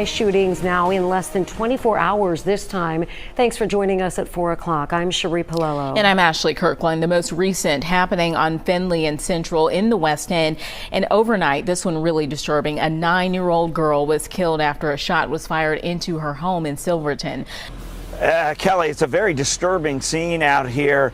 Shootings now in less than 24 hours this time. Thanks for joining us at 4 o'clock. I'm Cherie Palello. And I'm Ashley Kirkland. The most recent happening on Finley and Central in the West End. And overnight, this one really disturbing. A 9-year-old girl was killed after a shot was fired into her home in Silverton. Kelly, it's a very disturbing scene out here.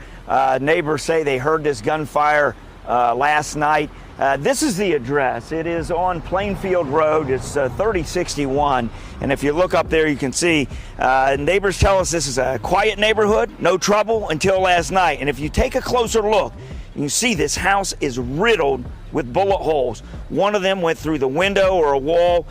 Neighbors say they heard this gunfire last night. This is the address. It is on Plainfield Road. It's 3061. And if you look up there, you can see neighbors tell us this is a quiet neighborhood, no trouble until last night. And if you take a closer look, you can see this house is riddled with bullet holes. One of them went through the window or a wall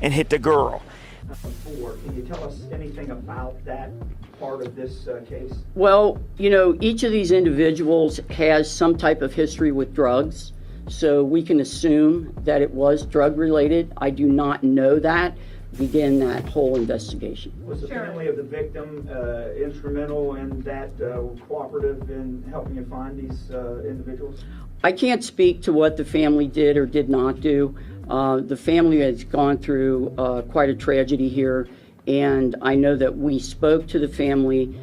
and hit the girl. Can you tell us anything about that part of this case? Well, you know, each of these individuals has some type of history with drugs. So we can assume that it was drug related. I do not know that. Begin that whole investigation. Was the family of the victim instrumental in that, cooperative in helping you find these individuals? I can't speak to what the family did or did not do. The family has gone through quite a tragedy here, and I know that we spoke to the family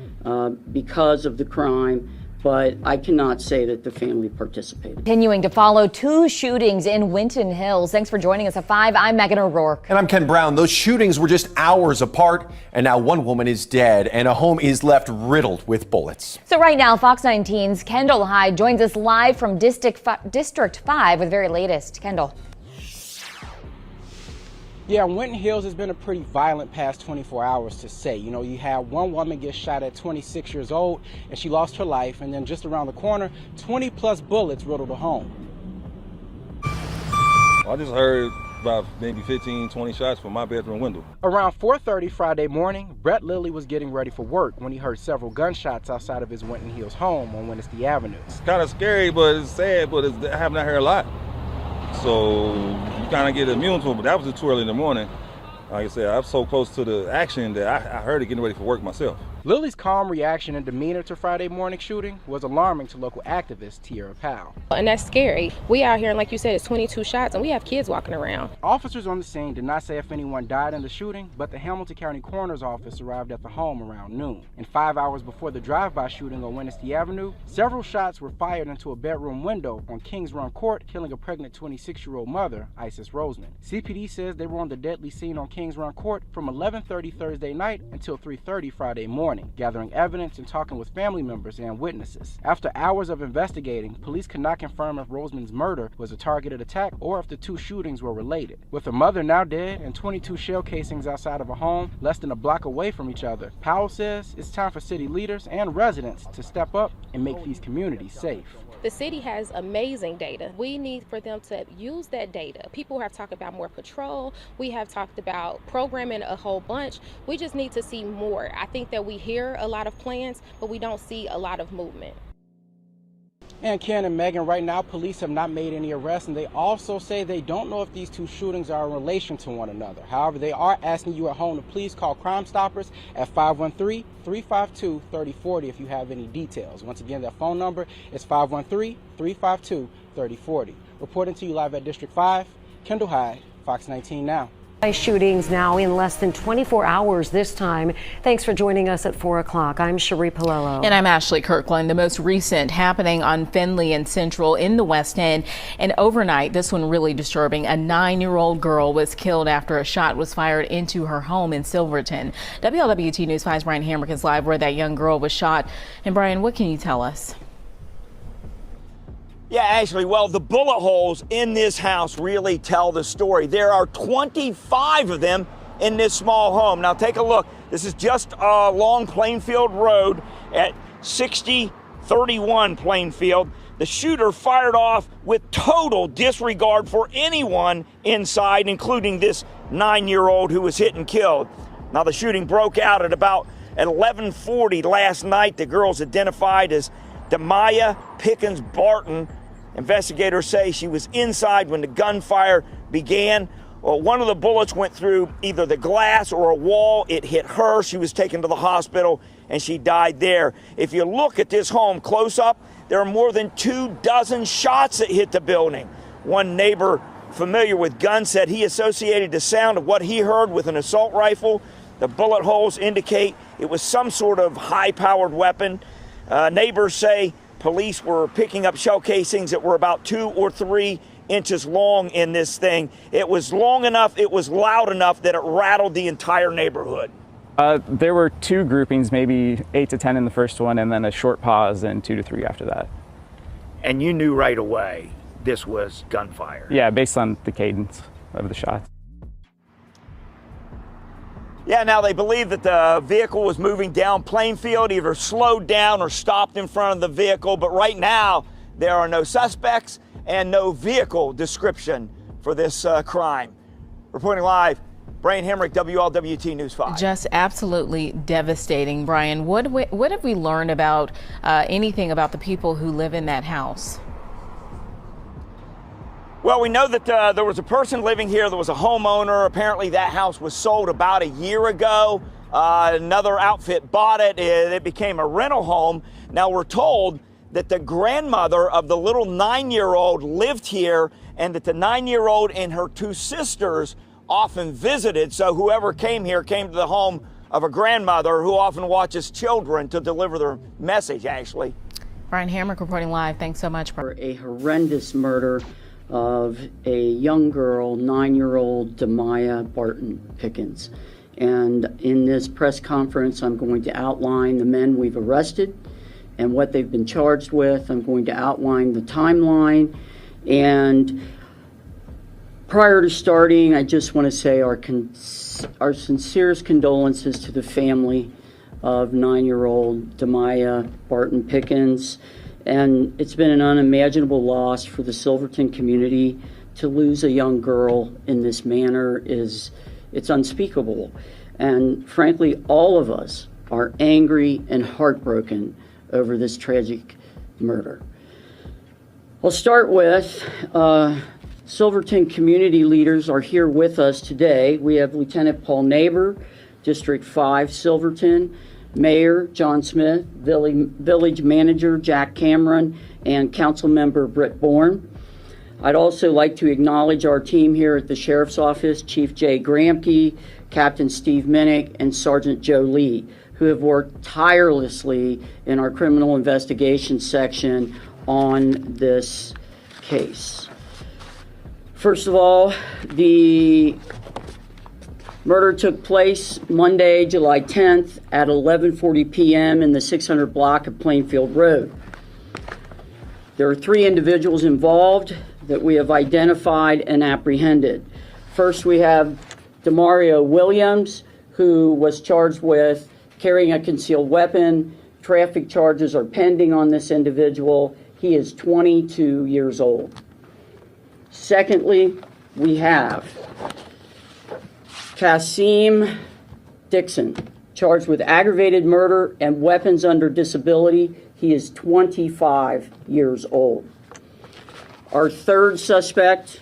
because of the crime, but I cannot say that the family participated. Continuing to follow 2 shootings in Winton Hills. Thanks for joining us at 5. I'm Megan O'Rourke. And I'm Ken Brown. Those shootings were just hours apart, and now one woman is dead and a home is left riddled with bullets. So right now, Fox 19's Kendall Hyde joins us live from District 5 with the very latest. Kendall. Yeah, Winton Hills has been a pretty violent past 24 hours to say. You know, you had one woman get shot at 26 years old and she lost her life, and then just around the corner, 20 plus bullets riddled her home. I just heard about maybe 15, 20 shots from my bedroom window. Around 4:30 Friday morning, Brett Lilly was getting ready for work when he heard several gunshots outside of his Winton Hills home on Wednesday Avenue. It's kind of scary, but it's sad, but it's happening out here a lot. So you kind of get immune to it, but that was too early in the morning. Like I said, I'm so close to the action that I heard it getting ready for work myself. Lilly's calm reaction and demeanor to Friday morning shooting was alarming to local activist Tierra Powell. And that's scary. We out here, and like you said, it's 22 shots, and we have kids walking around. Officers on the scene did not say if anyone died in the shooting, but the Hamilton County Coroner's Office arrived at the home around noon. And 5 hours before the drive-by shooting on Wednesday Avenue, several shots were fired into a bedroom window on Kings Run Court, killing a pregnant 26-year-old mother, Isis Roseman. CPD says they were on the deadly scene on Kings Run Court from 11:30 Thursday night until 3:30 Friday morning, gathering evidence and talking with family members and witnesses. After hours of investigating, police could not confirm if Roseman's murder was a targeted attack or if the 2 shootings were related. With her mother now dead and 22 shell casings outside of a home less than a block away from each other, Powell says it's time for city leaders and residents to step up and make these communities safe. The city has amazing data. We need for them to use that data. People have talked about more patrol. We have talked about programming a whole bunch. We just need to see more. I think that we hear a lot of plans, but we don't see a lot of movement. And Ken and Megan, right now police have not made any arrests, and they also say they don't know if these 2 shootings are in relation to one another. However, they are asking you at home to please call Crime Stoppers at 513-352-3040 if you have any details. Once again, that phone number is 513-352-3040. Reporting to you live at District 5, Kendall Hyde, Fox 19 Now. Shootings now in less than 24 hours this time. Thanks for joining us at 4 o'clock. I'm Cherie Palello. And I'm Ashley Kirkland. The most recent happening on Finley and Central in the West End. And overnight, this one really disturbing. A 9-year-old girl was killed after a shot was fired into her home in Silverton. WLWT News 5's Brian Hamrick is live where that young girl was shot. And Brian, what can you tell us? Yeah, Ashley, well, the bullet holes in this house really tell the story. There are 25 of them in this small home. Now, take a look. This is just along Plainfield Road at 6031 Plainfield. The shooter fired off with total disregard for anyone inside, including this 9-year-old who was hit and killed. Now, the shooting broke out at about 11:40 last night. The girl's identified as Demaya Pickens Barton. Investigators say she was inside when the gunfire began. Well, one of the bullets went through either the glass or a wall. It hit her. She was taken to the hospital and she died there. If you look at this home close up, there are more than 24 shots that hit the building. One neighbor familiar with guns said he associated the sound of what he heard with an assault rifle. The bullet holes indicate it was some sort of high-powered weapon. Neighbors say police were picking up shell casings that were about 2 or 3 inches long in this thing. It was long enough, it was loud enough that it rattled the entire neighborhood. There were 2 groupings, maybe 8 to 10 in the first one, and then a short pause and 2 to 3 after that. And you knew right away this was gunfire? Yeah, based on the cadence of the shots. Yeah, now they believe that the vehicle was moving down Plainfield, either slowed down or stopped in front of the vehicle. But right now, there are no suspects and no vehicle description for this crime. Reporting live, Brian Hemrick, WLWT News 5. Just absolutely devastating, Brian. What have we learned about anything about the people who live in that house? Well, we know that there was a person living here. There was a homeowner. Apparently, that house was sold about a year ago. Another outfit bought it. It became a rental home. Now, we're told that the grandmother of the little 9-year-old lived here, and that the 9-year-old and her 2 sisters often visited. So whoever came here came to the home of a grandmother who often watches children to deliver their message, actually. Brian Hemrick reporting live. Thanks so much. For a horrendous murder of a young girl, 9-year-old Demaya Barton Pickens. And in this press conference, I'm going to outline the men we've arrested and what they've been charged with. I'm going to outline the timeline. And prior to starting, I just want to say our sincerest condolences to the family of 9-year-old Demaya Barton Pickens. And it's been an unimaginable loss for the Silverton community. To lose a young girl in this manner it's unspeakable. And frankly, all of us are angry and heartbroken over this tragic murder. I'll start with Silverton community leaders are here with us today. We have Lieutenant Paul Neighbor, District 5, Silverton, Mayor John Smith, Village Manager Jack Cameron, and Council Member Britt Bourne. I'd also like to acknowledge our team here at the Sheriff's Office, Chief Jay Gramke, Captain Steve Minnick, and Sergeant Joe Lee, who have worked tirelessly in our criminal investigation section on this case. First of all, the murder took place Monday, July 10th at 11:40 p.m. in the 600 block of Plainfield Road. There are 3 individuals involved that we have identified and apprehended. First, we have Demario Williams, who was charged with carrying a concealed weapon. Traffic charges are pending on this individual. He is 22 years old. Secondly, we have Kasim Dixon, charged with aggravated murder and weapons under disability. He is 25 years old. Our third suspect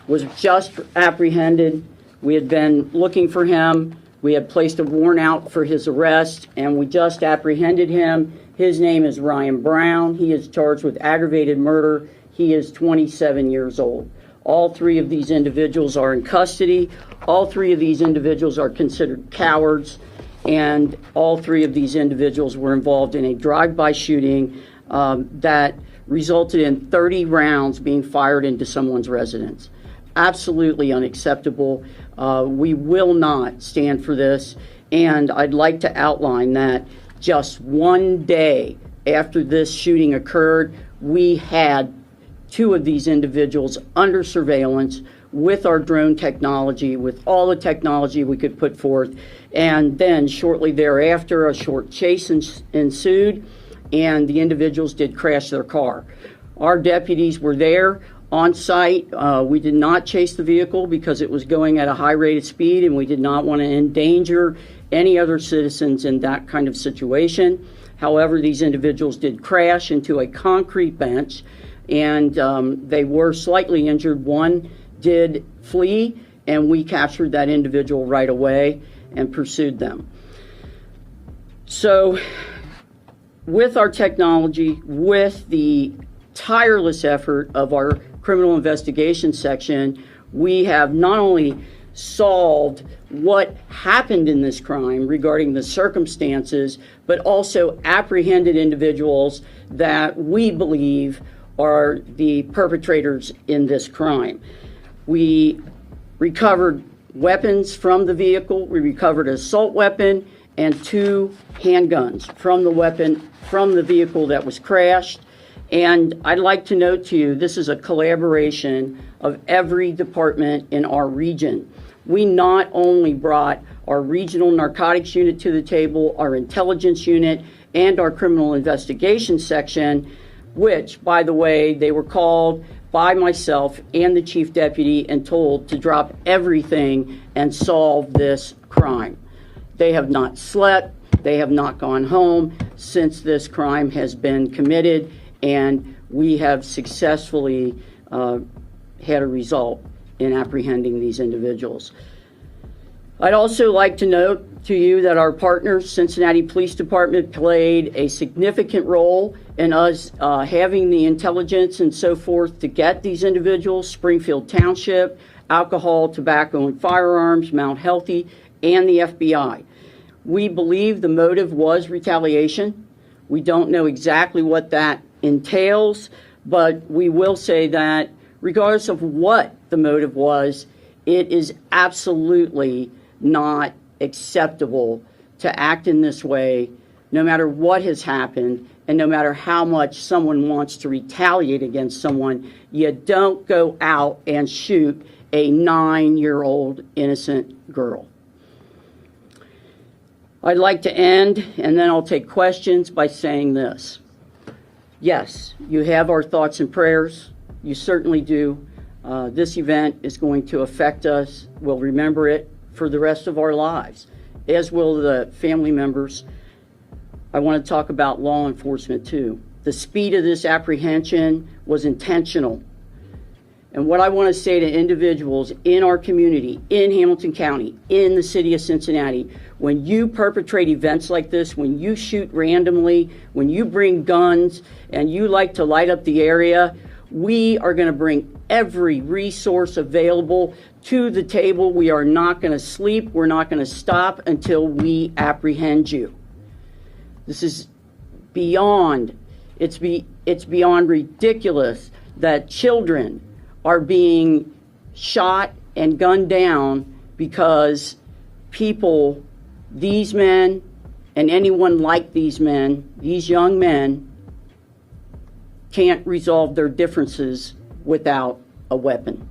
was just apprehended. We had been looking for him. We had placed a warrant out for his arrest, and we just apprehended him. His name is Ryan Brown. He is charged with aggravated murder. He is 27 years old. All 3 of these individuals are in custody. All 3 of these individuals are considered cowards, and all 3 of these individuals were involved in a drive-by shooting that resulted in 30 rounds being fired into someone's residence. Absolutely unacceptable. We will not stand for this, and I'd like to outline that just one day after this shooting occurred, we had 2 of these individuals under surveillance with our drone technology, with all the technology we could put forth. And then shortly thereafter, a short chase ensued, and the individuals did crash their car. Our deputies were there on site. We did not chase the vehicle because it was going at a high rate of speed, and we did not want to endanger any other citizens in that kind of situation. However, these individuals did crash into a concrete bench, and they were slightly injured. One did flee, and we captured that individual right away and pursued them. So with our technology, with the tireless effort of our criminal investigation section, we have not only solved what happened in this crime regarding the circumstances, but also apprehended individuals that we believe are the perpetrators in this crime. We recovered weapons from the vehicle. We recovered an assault weapon and 2 handguns from the vehicle that was crashed. And I'd like to note to you, this is a collaboration of every department in our region. We not only brought our regional narcotics unit to the table, our intelligence unit, and our criminal investigation section, which, by the way, they were called by myself and the chief deputy and told to drop everything and solve this crime. They have not slept, they have not gone home since this crime has been committed, and we have successfully had a result in apprehending these individuals. I'd also like to note to you that our partner, Cincinnati Police Department, played a significant role in us having the intelligence and so forth to get these individuals. Springfield Township, Alcohol, Tobacco, and Firearms, Mount Healthy, and the FBI. We believe the motive was retaliation. We don't know exactly what that entails, but we will say that regardless of what the motive was, it is absolutely not acceptable to act in this way, no matter what has happened, and no matter how much someone wants to retaliate against someone. You don't go out and shoot a 9-year-old innocent girl. I'd like to end, and then I'll take questions, by saying this. Yes, you have our thoughts and prayers. You certainly do. This event is going to affect us. We'll remember it for the rest of our lives, as will the family members. I want to talk about law enforcement too. The speed of this apprehension was intentional. And what I want to say to individuals in our community, in Hamilton County, in the city of Cincinnati, when you perpetrate events like this, when you shoot randomly, when you bring guns and you like to light up the area, we are going to bring every resource available to the table. We are not going to sleep. We're not going to stop until we apprehend you. This is beyond, it's beyond ridiculous that children are being shot and gunned down because people, these men and anyone like these men, these young men, can't resolve their differences without a weapon.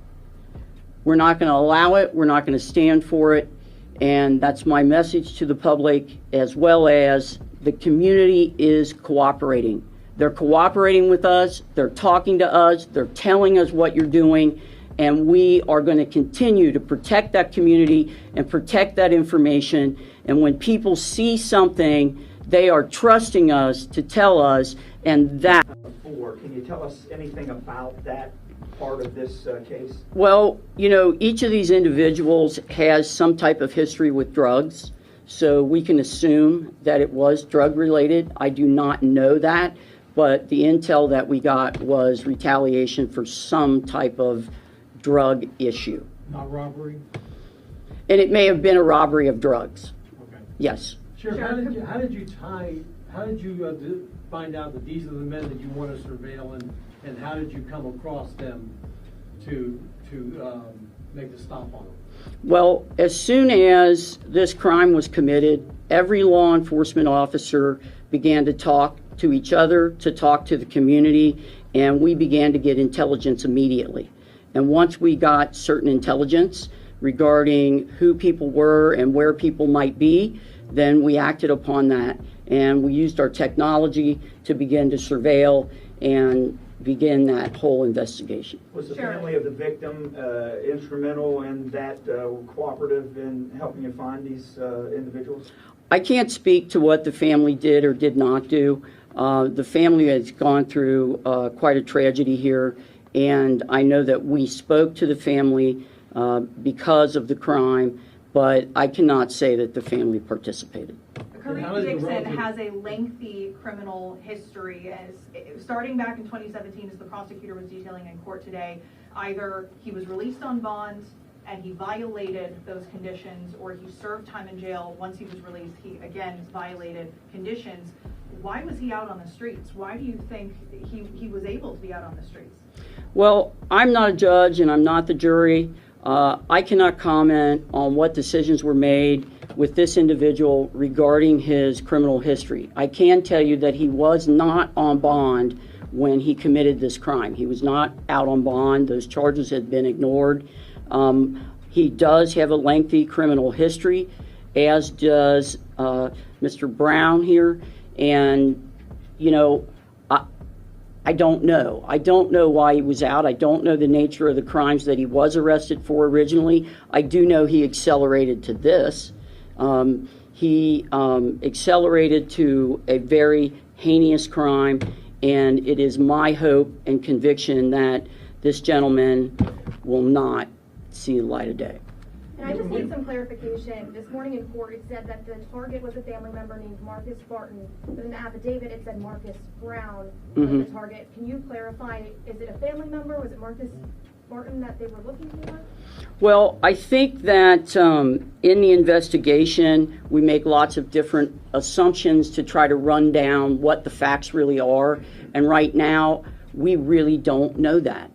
We're not going to allow it. We're not going to stand for it. And that's my message to the public, as well as the community is cooperating. They're cooperating with us. They're talking to us. They're telling us what you're doing. And we are going to continue to protect that community and protect that information. And when people see something, they are trusting us to tell us, and that. Can you tell us anything about that part of this case? Well, you know, each of these individuals has some type of history with drugs, so we can assume that it was drug related. I do not know that, but the intel that we got was retaliation for some type of drug issue. Not robbery? And it may have been a robbery of drugs. Okay. Yes. Sheriff, how did you find out that these are the men that you want to surveil, and how did you come across them to make the stop on them? Well, as soon as this crime was committed, every law enforcement officer began to talk to each other, to talk to the community, and we began to get intelligence immediately. And once we got certain intelligence regarding who people were and where people might be, then we acted upon that. And we used our technology to begin to surveil and begin that whole investigation. Was the family of the victim instrumental in that, cooperative in helping you find these individuals? I can't speak to what the family did or did not do. The family has gone through quite a tragedy here, and I know that we spoke to the family because of the crime, but I cannot say that the family participated. Kareem Dixon has a lengthy criminal history. Starting back in 2017, as the prosecutor was detailing in court today, either he was released on bond and he violated those conditions, or he served time in jail. Once he was released, he again violated conditions. Why was he out on the streets? Why do you think he was able to be out on the streets? Well, I'm not a judge and I'm not the jury. I cannot comment on what decisions were made with this individual regarding his criminal history. I can tell you that he was not on bond when he committed this crime. He was not out on bond. Those charges had been ignored. He does have a lengthy criminal history, as does Mr. Brown here. And, you know, I don't know. I don't know why he was out. I don't know the nature of the crimes that he was arrested for originally. I do know he accelerated to this. He accelerated to a very heinous crime, and it is my hope and conviction that this gentleman will not see the light of day. And I just need some clarification. This morning in court, it said that the target was a family member named Marcus Barton, but in the affidavit it said Marcus Brown was the target. Can you clarify, is it a family member? Was it Marcus Barton that they were looking for? Well, I think that in the investigation, we make lots of different assumptions to try to run down what the facts really are. And right now, we really don't know that.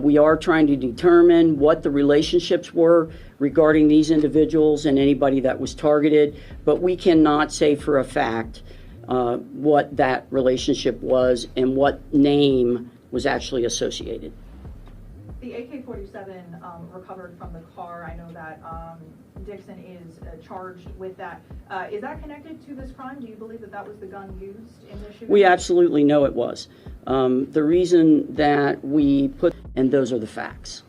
We are trying to determine what the relationships were regarding these individuals and anybody that was targeted, but we cannot say for a fact what that relationship was and what name was actually associated. The AK-47 recovered from the car. I know that Dixon is charged with that. Is that connected to this crime? Do you believe that that was the gun used in this shooting? We absolutely know it was. The reason that we put, and those are the facts,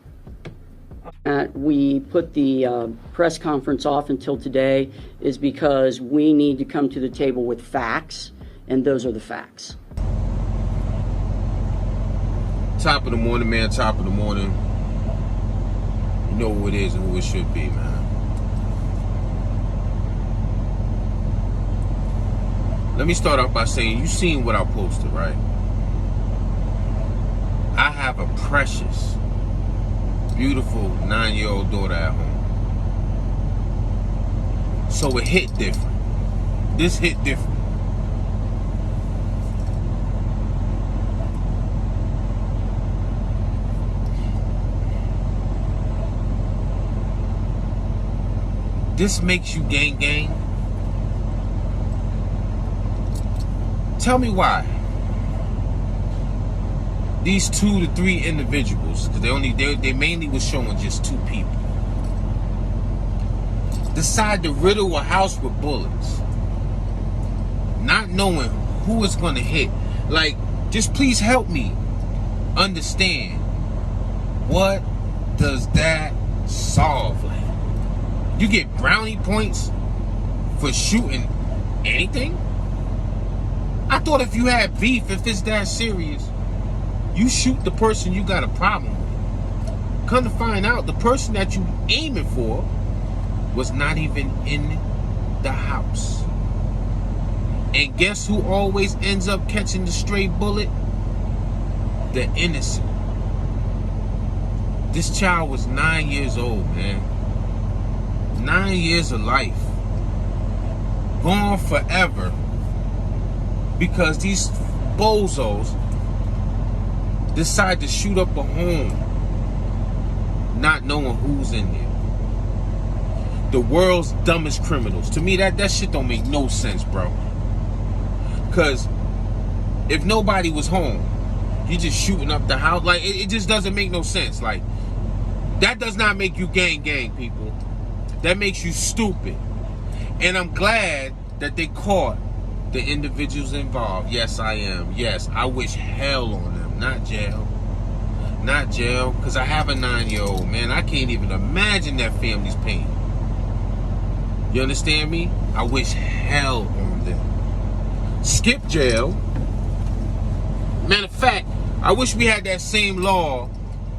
that we put the press conference off until today is because we need to come to the table with facts, and those are the facts. Top of the morning, man, top of the morning. You know who it is and who it should be, man. Let me start off by saying, you seen what I posted, right? I have a precious, beautiful 9-year-old daughter at home. So it hit different. This hit different. This makes you gang. Tell me why. These 2 to 3 individuals, because they mainly was showing just 2 people, decide to riddle a house with bullets, not knowing who it's gonna hit. Like, just please help me understand, what does that solve? Like, you get brownie points for shooting anything? I thought if you had beef, if it's that serious, you shoot the person you got a problem with. Come to find out, the person that you aiming for was not even in the house. And guess who always ends up catching the stray bullet? The innocent. This child was 9 years old, man. 9 years of life. Gone forever. Because these bozos decide to shoot up a home, not knowing who's in there. The world's dumbest criminals. To me, that shit don't make no sense, bro. Because if nobody was home, you just shooting up the house. Like, it just doesn't make no sense. Like, that does not make you gang, people. That makes you stupid. And I'm glad that they caught the individuals involved. Yes, I am. Yes, I wish hell on them. Not jail. Not jail. Because I have a 9-year-old, man. I can't even imagine that family's pain. You understand me? I wish hell on them. Skip jail. Matter of fact, I wish we had that same law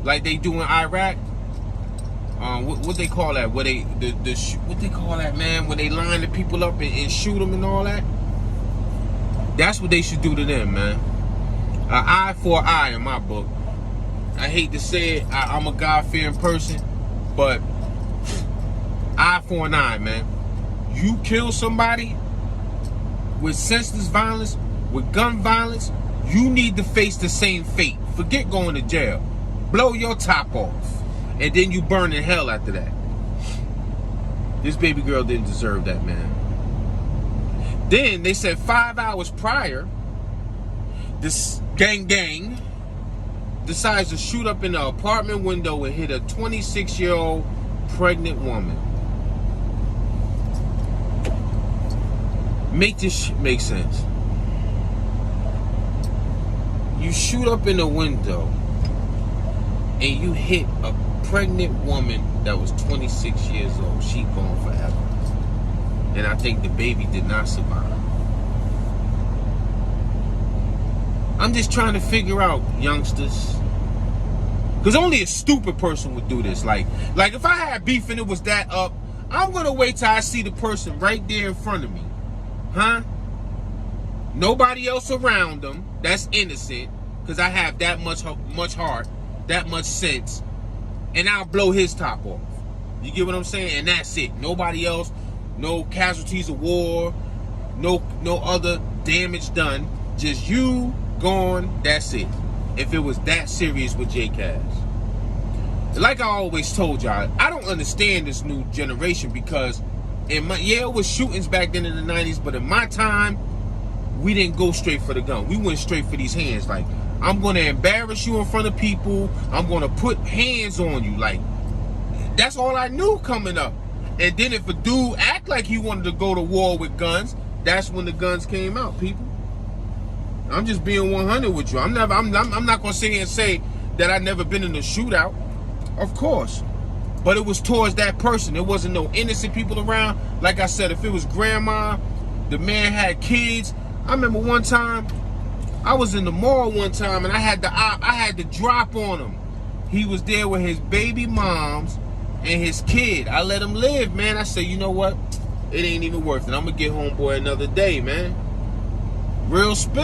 like they do in Iraq. what they call that? What they call that, man? When they line the people up and shoot them and all that. That's what they should do to them, man. An eye for an eye in my book. I hate to say it. I'm a God-fearing person, but eye for an eye, man. You kill somebody with senseless violence, with gun violence, you need to face the same fate. Forget going to jail. Blow your top off, and then you burn in hell after that. This baby girl didn't deserve that, man. Then they said 5 hours prior, this gang decides to shoot up in an apartment window and hit a 26-year-old pregnant woman. Make this shit make sense. You shoot up in a window and you hit a pregnant woman that was 26 years old. She gone forever. And I think the baby did not survive. I'm just trying to figure out, youngsters, because only a stupid person would do this. Like if I had beef and it was that up, I'm gonna wait till I see the person right there in front of me. Huh? Nobody else around them that's innocent, because I have that much heart, that much sense, and I'll blow his top off. You get what I'm saying? And that's it. Nobody else, no casualties of war, no other damage done. Just you gone, that's it. If it was that serious with J. Cash. Like I always told y'all, I don't understand this new generation, because it was shootings back then in the 90s, but in my time, we didn't go straight for the gun. We went straight for these hands. Like, I'm going to embarrass you in front of people. I'm going to put hands on you. Like, that's all I knew coming up. And then if a dude act like he wanted to go to war with guns, that's when the guns came out, people. I'm just being 100 with you. I'm not going to sit here and say that I've never been in a shootout. Of course. But it was towards that person. There wasn't no innocent people around. Like I said, if it was grandma, the man had kids. I remember one time, I was in the mall one time and I had to drop on him. He was there with his baby moms and his kid. I let him live, man. I said, you know what? It ain't even worth it. I'm going to get homeboy another day, man. Real spit.